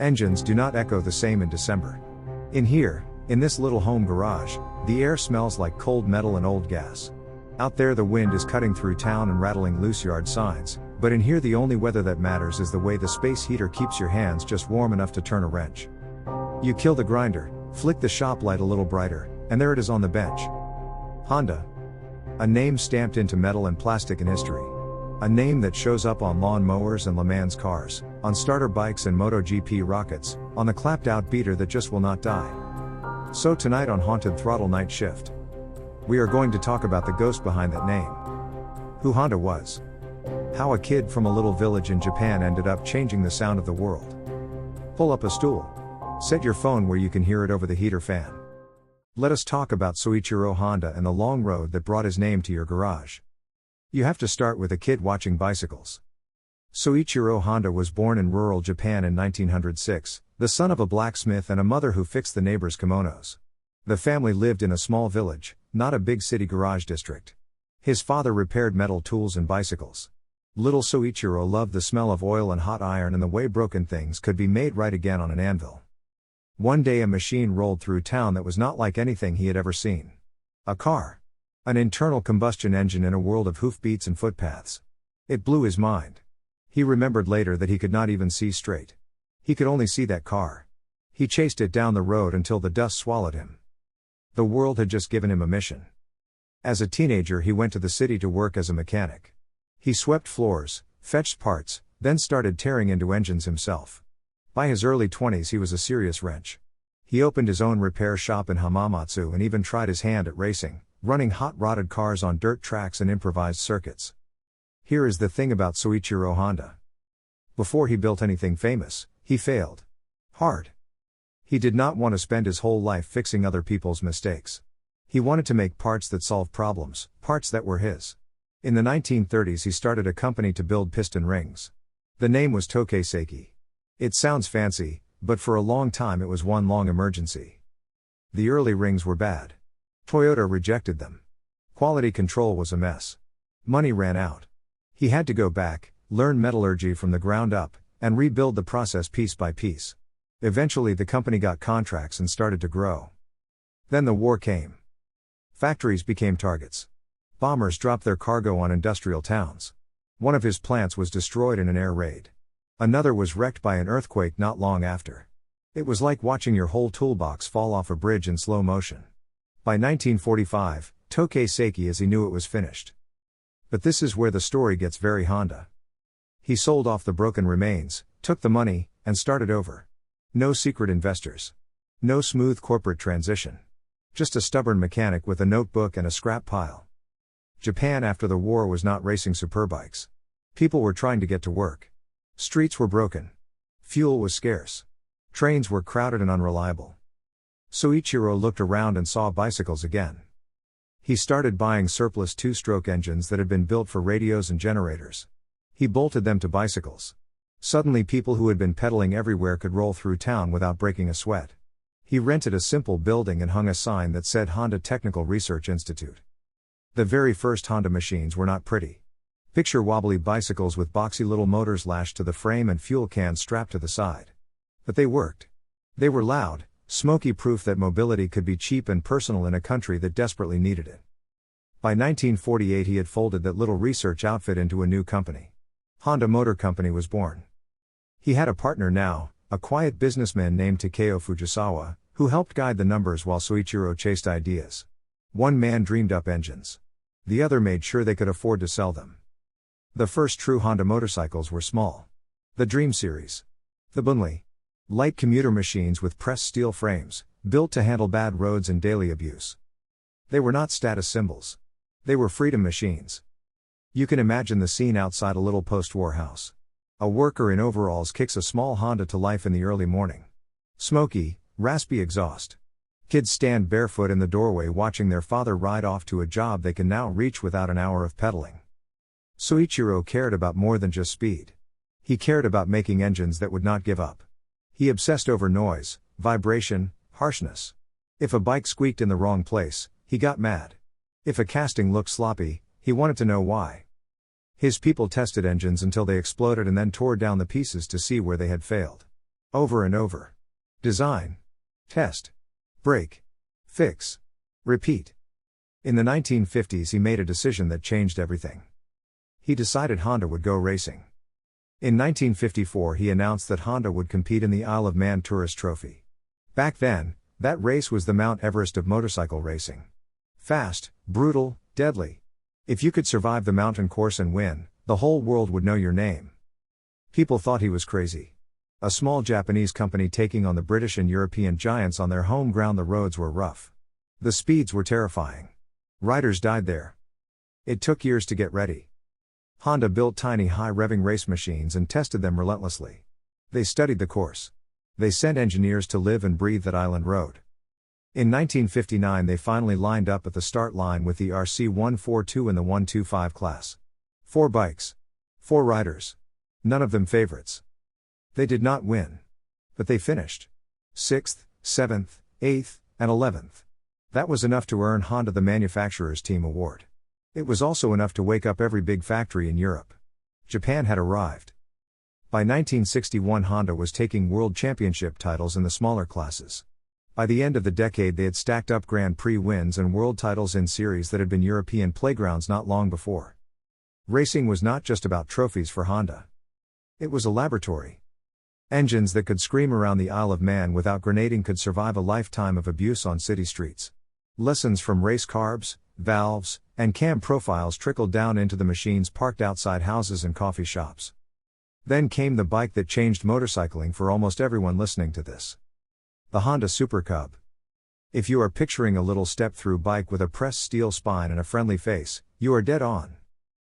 Engines do not echo the same in December. In here, in this little home garage, the air smells like cold metal and old gas. Out there the wind is cutting through town and rattling loose yard signs, but in here the only weather that matters is the way the space heater keeps your hands just warm enough to turn a wrench. You kill the grinder, flick the shop light a little brighter, and there it is on the bench. Honda. A name stamped into metal and plastic in history. A name that shows up on lawn mowers and Le Mans cars, on starter bikes and MotoGP rockets, on the clapped out beater that just will not die. So tonight on Haunted Throttle Night Shift, we are going to talk about the ghost behind that name. Who Honda was. How a kid from a little village in Japan ended up changing the sound of the world. Pull up a stool. Set your phone where you can hear it over the heater fan. Let us talk about Soichiro Honda and the long road that brought his name to your garage. You have to start with a kid watching bicycles. Soichiro Honda was born in rural Japan in 1906, the son of a blacksmith and a mother who fixed the neighbors' kimonos. The family lived in a small village, not a big city garage district. His father repaired metal tools and bicycles. Little Soichiro loved the smell of oil and hot iron and the way broken things could be made right again on an anvil. One day a machine rolled through town that was not like anything he had ever seen. A car. An internal combustion engine in a world of hoofbeats and footpaths. It blew his mind. He remembered later that he could not even see straight. He could only see that car. He chased it down the road until the dust swallowed him. The world had just given him a mission. As a teenager he went to the city to work as a mechanic. He swept floors, fetched parts, then started tearing into engines himself. By his early 20s he was a serious wrench. He opened his own repair shop in Hamamatsu and even tried his hand at racing, running hot-rodded cars on dirt tracks and improvised circuits. Here is the thing about Soichiro Honda. Before he built anything famous, he failed. Hard. He did not want to spend his whole life fixing other people's mistakes. He wanted to make parts that solved problems, parts that were his. In the 1930s he started a company to build piston rings. The name was Tokai. It sounds fancy, but for a long time it was one long emergency. The early rings were bad. Toyota rejected them. Quality control was a mess. Money ran out. He had to go back, learn metallurgy from the ground up, and rebuild the process piece by piece. Eventually the company got contracts and started to grow. Then the war came. Factories became targets. Bombers dropped their cargo on industrial towns. One of his plants was destroyed in an air raid. Another was wrecked by an earthquake not long after. It was like watching your whole toolbox fall off a bridge in slow motion. By 1945, Tokai as he knew it was finished. But this is where the story gets very Honda. He sold off the broken remains, took the money, and started over. No secret investors. No smooth corporate transition. Just a stubborn mechanic with a notebook and a scrap pile. Japan after the war was not racing superbikes. People were trying to get to work. Streets were broken. Fuel was scarce. Trains were crowded and unreliable. Soichiro looked around and saw bicycles again. He started buying surplus two-stroke engines that had been built for radios and generators. He bolted them to bicycles. Suddenly people who had been pedaling everywhere could roll through town without breaking a sweat. He rented a simple building and hung a sign that said Honda Technical Research Institute. The very first Honda machines were not pretty. Picture wobbly bicycles with boxy little motors lashed to the frame and fuel cans strapped to the side. But they worked. They were loud, smoky, proof that mobility could be cheap and personal in a country that desperately needed it. By 1948 he had folded that little research outfit into a new company. Honda Motor Company was born. He had a partner now, a quiet businessman named Takeo Fujisawa, who helped guide the numbers while Soichiro chased ideas. One man dreamed up engines. The other made sure they could afford to sell them. The first true Honda motorcycles were small. The Dream series. The Bunley. Light commuter machines with pressed steel frames, built to handle bad roads and daily abuse. They were not status symbols. They were freedom machines. You can imagine the scene outside a little post-war house. A worker in overalls kicks a small Honda to life in the early morning. Smoky, raspy exhaust. Kids stand barefoot in the doorway watching their father ride off to a job they can now reach without an hour of pedaling. Soichiro cared about more than just speed. He cared about making engines that would not give up. He obsessed over noise, vibration, harshness. If a bike squeaked in the wrong place, he got mad. If a casting looked sloppy, he wanted to know why. His people tested engines until they exploded and then tore down the pieces to see where they had failed. Over and over. Design. Test. Break. Fix. Repeat. In the 1950s he made a decision that changed everything. He decided Honda would go racing. In 1954 he announced that Honda would compete in the Isle of Man Tourist Trophy. Back then, that race was the Mount Everest of motorcycle racing. Fast, brutal, deadly. If you could survive the mountain course and win, the whole world would know your name. People thought he was crazy. A small Japanese company taking on the British and European giants on their home ground. The roads were rough. The speeds were terrifying. Riders died there. It took years to get ready. Honda built tiny high-revving race machines and tested them relentlessly. They studied the course. They sent engineers to live and breathe that island road. In 1959 they finally lined up at the start line with the RC142 in the 125 class. 4 bikes. 4 riders. None of them favorites. They did not win. But they finished 6th, 7th, 8th, and 11th. That was enough to earn Honda the Manufacturers' Team Award. It was also enough to wake up every big factory in Europe. Japan had arrived. By 1961 Honda was taking world championship titles in the smaller classes. By the end of the decade they had stacked up Grand Prix wins and world titles in series that had been European playgrounds not long before. Racing was not just about trophies for Honda. It was a laboratory. Engines that could scream around the Isle of Man without grenading could survive a lifetime of abuse on city streets. Lessons from race carbs, valves, and cam profiles trickled down into the machines parked outside houses and coffee shops. Then came the bike that changed motorcycling for almost everyone listening to this. The Honda Super Cub. If you are picturing a little step-through bike with a pressed steel spine and a friendly face, you are dead on.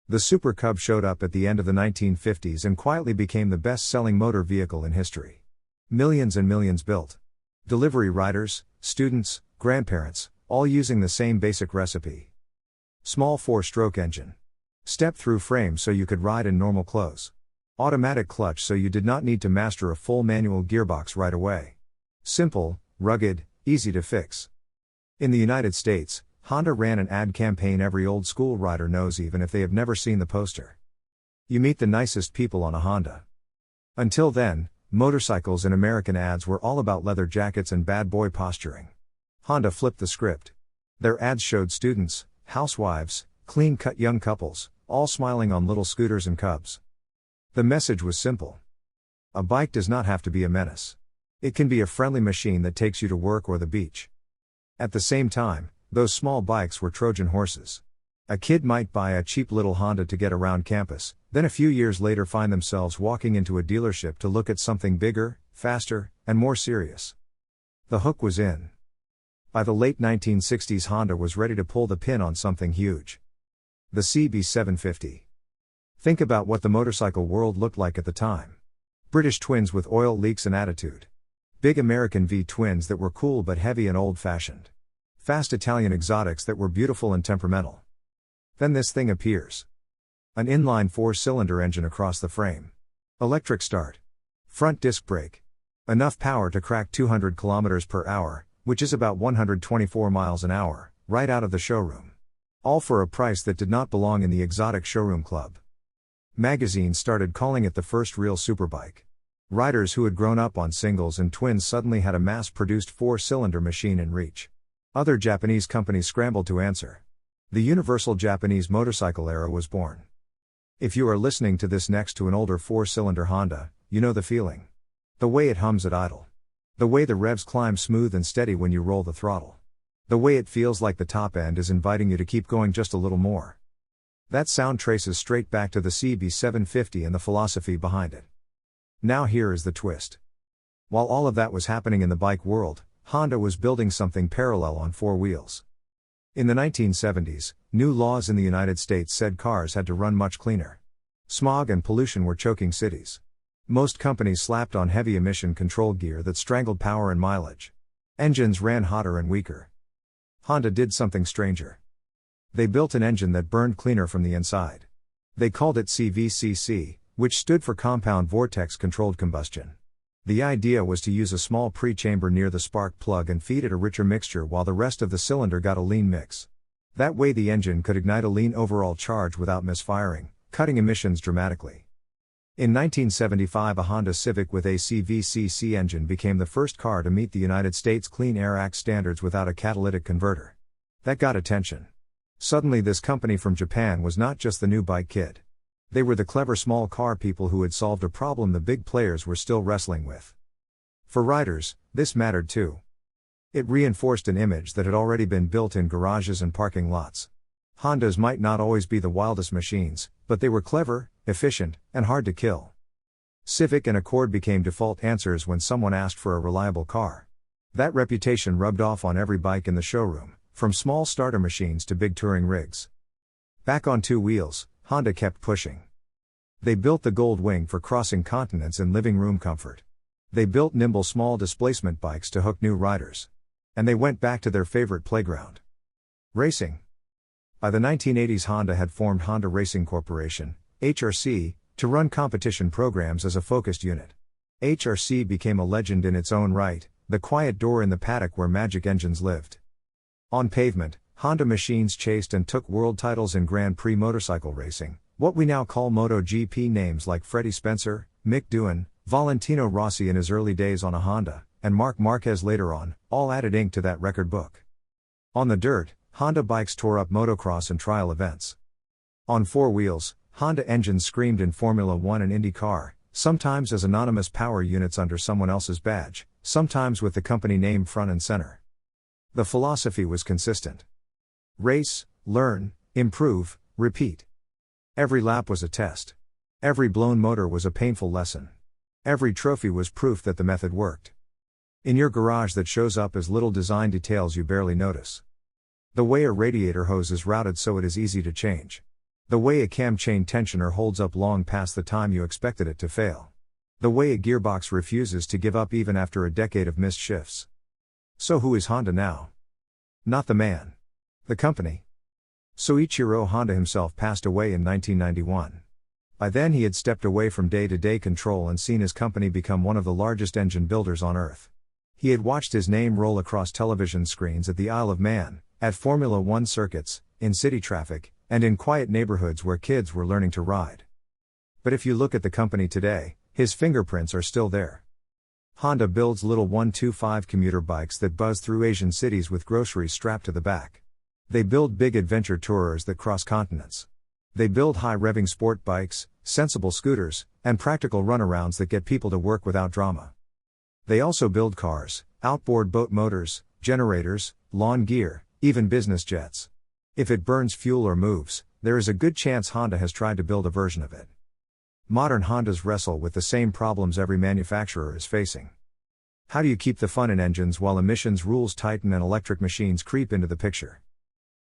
The Super Cub showed up at the end of the 1950s and quietly became the best-selling motor vehicle in history. Millions and millions built. Delivery riders, students, grandparents, all using the same basic recipe. Small 4-stroke engine. Step-through frame so you could ride in normal clothes. Automatic clutch so you did not need to master a full manual gearbox right away. Simple, rugged, easy to fix. In the United States, Honda ran an ad campaign every old school rider knows even if they have never seen the poster. You meet the nicest people on a Honda. Until then, motorcycles in American ads were all about leather jackets and bad boy posturing. Honda flipped the script. Their ads showed students, housewives, clean-cut young couples, all smiling on little scooters and cubs. The message was simple. A bike does not have to be a menace. It can be a friendly machine that takes you to work or the beach. At the same time, those small bikes were Trojan horses. A kid might buy a cheap little Honda to get around campus, then a few years later find themselves walking into a dealership to look at something bigger, faster, and more serious. The hook was in. By the late 1960s Honda was ready to pull the pin on something huge. The CB750. Think about what the motorcycle world looked like at the time. British twins with oil leaks and attitude. Big American V-twins that were cool but heavy and old-fashioned. Fast Italian exotics that were beautiful and temperamental. Then this thing appears. An inline 4-cylinder engine across the frame. Electric start. Front disc brake. Enough power to crack 200 km per hour, which is about 124 miles an hour, right out of the showroom. All for a price that did not belong in the exotic showroom club. Magazines started calling it the first real superbike. Riders who had grown up on singles and twins suddenly had a mass-produced 4-cylinder machine in reach. Other Japanese companies scrambled to answer. The universal Japanese motorcycle era was born. If you are listening to this next to an older 4-cylinder Honda, you know the feeling. The way it hums at idle. The way the revs climb smooth and steady when you roll the throttle. The way it feels like the top end is inviting you to keep going just a little more. That sound traces straight back to the CB750 and the philosophy behind it. Now here is the twist. While all of that was happening in the bike world, Honda was building something parallel on 4 wheels. In the 1970s, new laws in the United States said cars had to run much cleaner. Smog and pollution were choking cities. Most companies slapped on heavy emission control gear that strangled power and mileage. Engines ran hotter and weaker. Honda did something stranger. They built an engine that burned cleaner from the inside. They called it CVCC, which stood for Compound Vortex Controlled Combustion. The idea was to use a small pre-chamber near the spark plug and feed it a richer mixture while the rest of the cylinder got a lean mix. That way the engine could ignite a lean overall charge without misfiring, cutting emissions dramatically. In 1975, a Honda Civic with a CVCC engine became the first car to meet the United States Clean Air Act standards without a catalytic converter. That got attention. Suddenly, this company from Japan was not just the new bike kid. They were the clever small car people who had solved a problem the big players were still wrestling with. For riders, this mattered too. It reinforced an image that had already been built in garages and parking lots. Hondas might not always be the wildest machines, but they were clever, efficient, and hard to kill. Civic and Accord became default answers when someone asked for a reliable car. That reputation rubbed off on every bike in the showroom, from small starter machines to big touring rigs. Back on two wheels, Honda kept pushing. They built the Gold Wing for crossing continents in living room comfort. They built nimble small displacement bikes to hook new riders. And they went back to their favorite playground: racing. By the 1980s, Honda had formed Honda Racing Corporation, HRC, to run competition programs as a focused unit. HRC became a legend in its own right, the quiet door in the paddock where magic engines lived. On pavement, Honda machines chased and took world titles in Grand Prix motorcycle racing, what we now call MotoGP. Names like Freddie Spencer, Mick Doohan, Valentino Rossi in his early days on a Honda, and Marc Marquez later on, all added ink to that record book. On the dirt, Honda bikes tore up motocross and trial events. On four wheels, Honda engines screamed in Formula One and IndyCar, sometimes as anonymous power units under someone else's badge, sometimes with the company name front and center. The philosophy was consistent. Race, learn, improve, repeat. Every lap was a test. Every blown motor was a painful lesson. Every trophy was proof that the method worked. In your garage, that shows up as little design details you barely notice. The way a radiator hose is routed so it is easy to change. The way a cam chain tensioner holds up long past the time you expected it to fail. The way a gearbox refuses to give up even after a decade of missed shifts. So who is Honda now? Not the man. The company. Soichiro Honda himself passed away in 1991. By then he had stepped away from day-to-day control and seen his company become one of the largest engine builders on earth. He had watched his name roll across television screens at the Isle of Man, at Formula One circuits, in city traffic, and in quiet neighborhoods where kids were learning to ride. But if you look at the company today, his fingerprints are still there. Honda builds little 125 commuter bikes that buzz through Asian cities with groceries strapped to the back. They build big adventure tourers that cross continents. They build high-revving sport bikes, sensible scooters, and practical runarounds that get people to work without drama. They also build cars, outboard boat motors, generators, lawn gear, even business jets. If it burns fuel or moves, there is a good chance Honda has tried to build a version of it. Modern Hondas wrestle with the same problems every manufacturer is facing. How do you keep the fun in engines while emissions rules tighten and electric machines creep into the picture?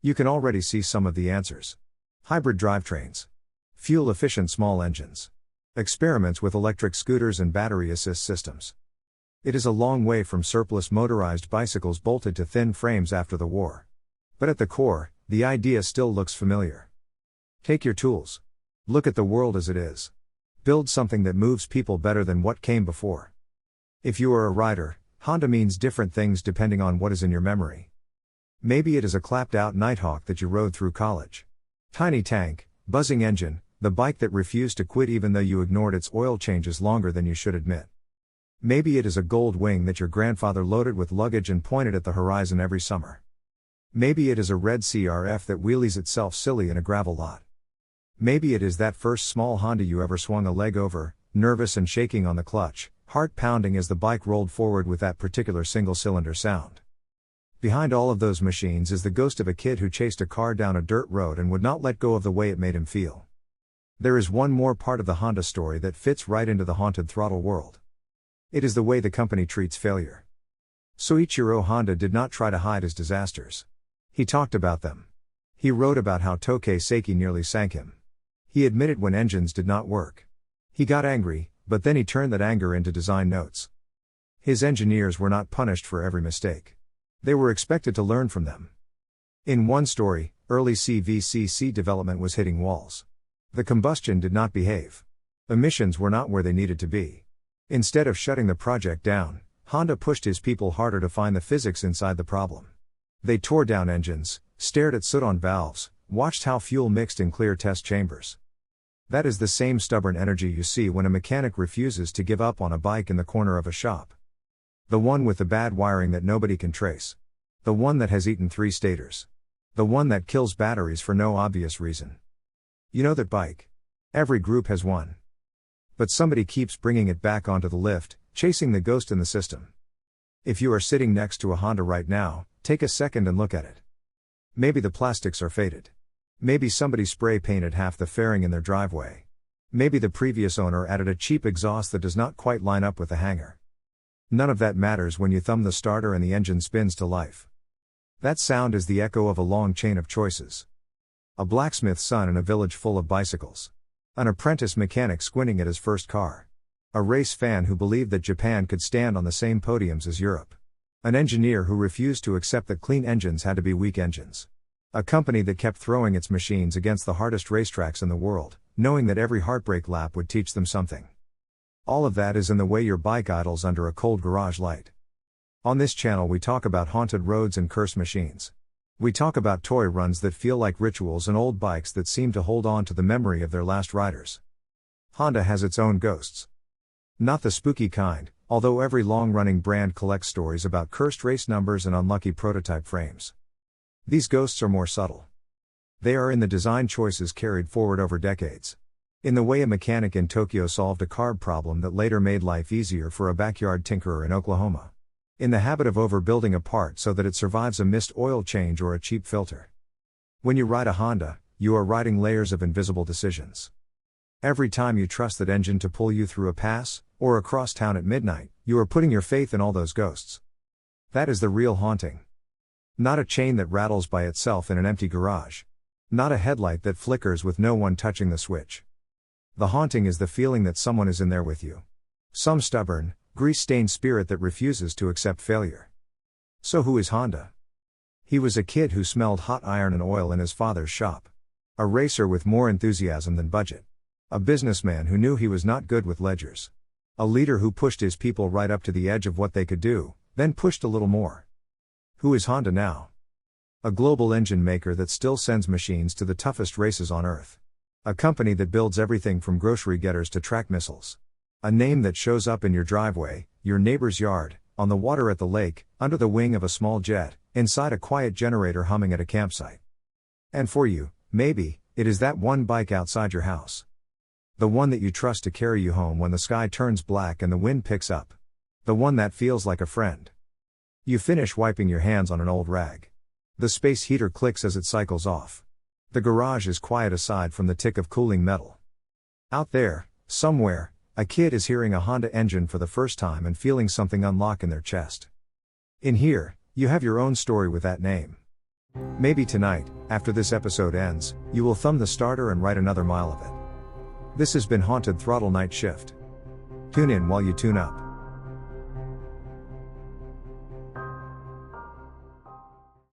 You can already see some of the answers. Hybrid drivetrains. Fuel-efficient small engines. Experiments with electric scooters and battery assist systems. It is a long way from surplus motorized bicycles bolted to thin frames after the war. But at the core, the idea still looks familiar. Take your tools. Look at the world as it is. Build something that moves people better than what came before. If you are a rider, Honda means different things depending on what is in your memory. Maybe it is a clapped-out Nighthawk that you rode through college. Tiny tank, buzzing engine, the bike that refused to quit even though you ignored its oil changes longer than you should admit. Maybe it is a Gold Wing that your grandfather loaded with luggage and pointed at the horizon every summer. Maybe it is a red CRF that wheelies itself silly in a gravel lot. Maybe it is that first small Honda you ever swung a leg over, nervous and shaking on the clutch, heart pounding as the bike rolled forward with that particular single-cylinder sound. Behind all of those machines is the ghost of a kid who chased a car down a dirt road and would not let go of the way it made him feel. There is one more part of the Honda story that fits right into the Haunted Throttle world. It is the way the company treats failure. Soichiro Honda did not try to hide his disasters. He talked about them. He wrote about how Tokei Seiki nearly sank him. He admitted when engines did not work. He got angry, but then he turned that anger into design notes. His engineers were not punished for every mistake. They were expected to learn from them. In one story, early CVCC development was hitting walls. The combustion did not behave. Emissions were not where they needed to be. Instead of shutting the project down, Honda pushed his people harder to find the physics inside the problem. They tore down engines, stared at soot on valves, watched how fuel mixed in clear test chambers. That is the same stubborn energy you see when a mechanic refuses to give up on a bike in the corner of a shop. The one with the bad wiring that nobody can trace. The one that has eaten 3 stators. The one that kills batteries for no obvious reason. You know that bike? Every group has one. But somebody keeps bringing it back onto the lift, chasing the ghost in the system. If you are sitting next to a Honda right now, take a second and look at it. Maybe the plastics are faded. Maybe somebody spray painted half the fairing in their driveway. Maybe the previous owner added a cheap exhaust that does not quite line up with the hanger. None of that matters when you thumb the starter and the engine spins to life. That sound is the echo of a long chain of choices. A blacksmith's son in a village full of bicycles. An apprentice mechanic squinting at his first car. A race fan who believed that Japan could stand on the same podiums as Europe. An engineer who refused to accept that clean engines had to be weak engines. A company that kept throwing its machines against the hardest racetracks in the world, knowing that every heartbreak lap would teach them something. All of that is in the way your bike idles under a cold garage light. On this channel we talk about haunted roads and cursed machines. We talk about toy runs that feel like rituals and old bikes that seem to hold on to the memory of their last riders. Honda has its own ghosts. Not the spooky kind, although every long-running brand collects stories about cursed race numbers and unlucky prototype frames. These ghosts are more subtle. They are in the design choices carried forward over decades. In the way a mechanic in Tokyo solved a carb problem that later made life easier for a backyard tinkerer in Oklahoma. In the habit of overbuilding a part so that it survives a missed oil change or a cheap filter. When you ride a Honda, you are riding layers of invisible decisions. Every time you trust that engine to pull you through a pass, or across town at midnight, you are putting your faith in all those ghosts. That is the real haunting. Not a chain that rattles by itself in an empty garage. Not a headlight that flickers with no one touching the switch. The haunting is the feeling that someone is in there with you. Some stubborn, grease-stained spirit that refuses to accept failure. So who is Honda? He was a kid who smelled hot iron and oil in his father's shop. A racer with more enthusiasm than budget. A businessman who knew he was not good with ledgers. A leader who pushed his people right up to the edge of what they could do, then pushed a little more. Who is Honda now? A global engine maker that still sends machines to the toughest races on Earth. A company that builds everything from grocery getters to track missiles. A name that shows up in your driveway, your neighbor's yard, on the water at the lake, under the wing of a small jet, inside a quiet generator humming at a campsite. And for you, maybe, it is that one bike outside your house. The one that you trust to carry you home when the sky turns black and the wind picks up. The one that feels like a friend. You finish wiping your hands on an old rag. The space heater clicks as it cycles off. The garage is quiet aside from the tick of cooling metal. Out there, somewhere, a kid is hearing a Honda engine for the first time and feeling something unlock in their chest. In here, you have your own story with that name. Maybe tonight, after this episode ends, you will thumb the starter and write another mile of it. This has been Haunted Throttle Night Shift. Tune in while you tune up.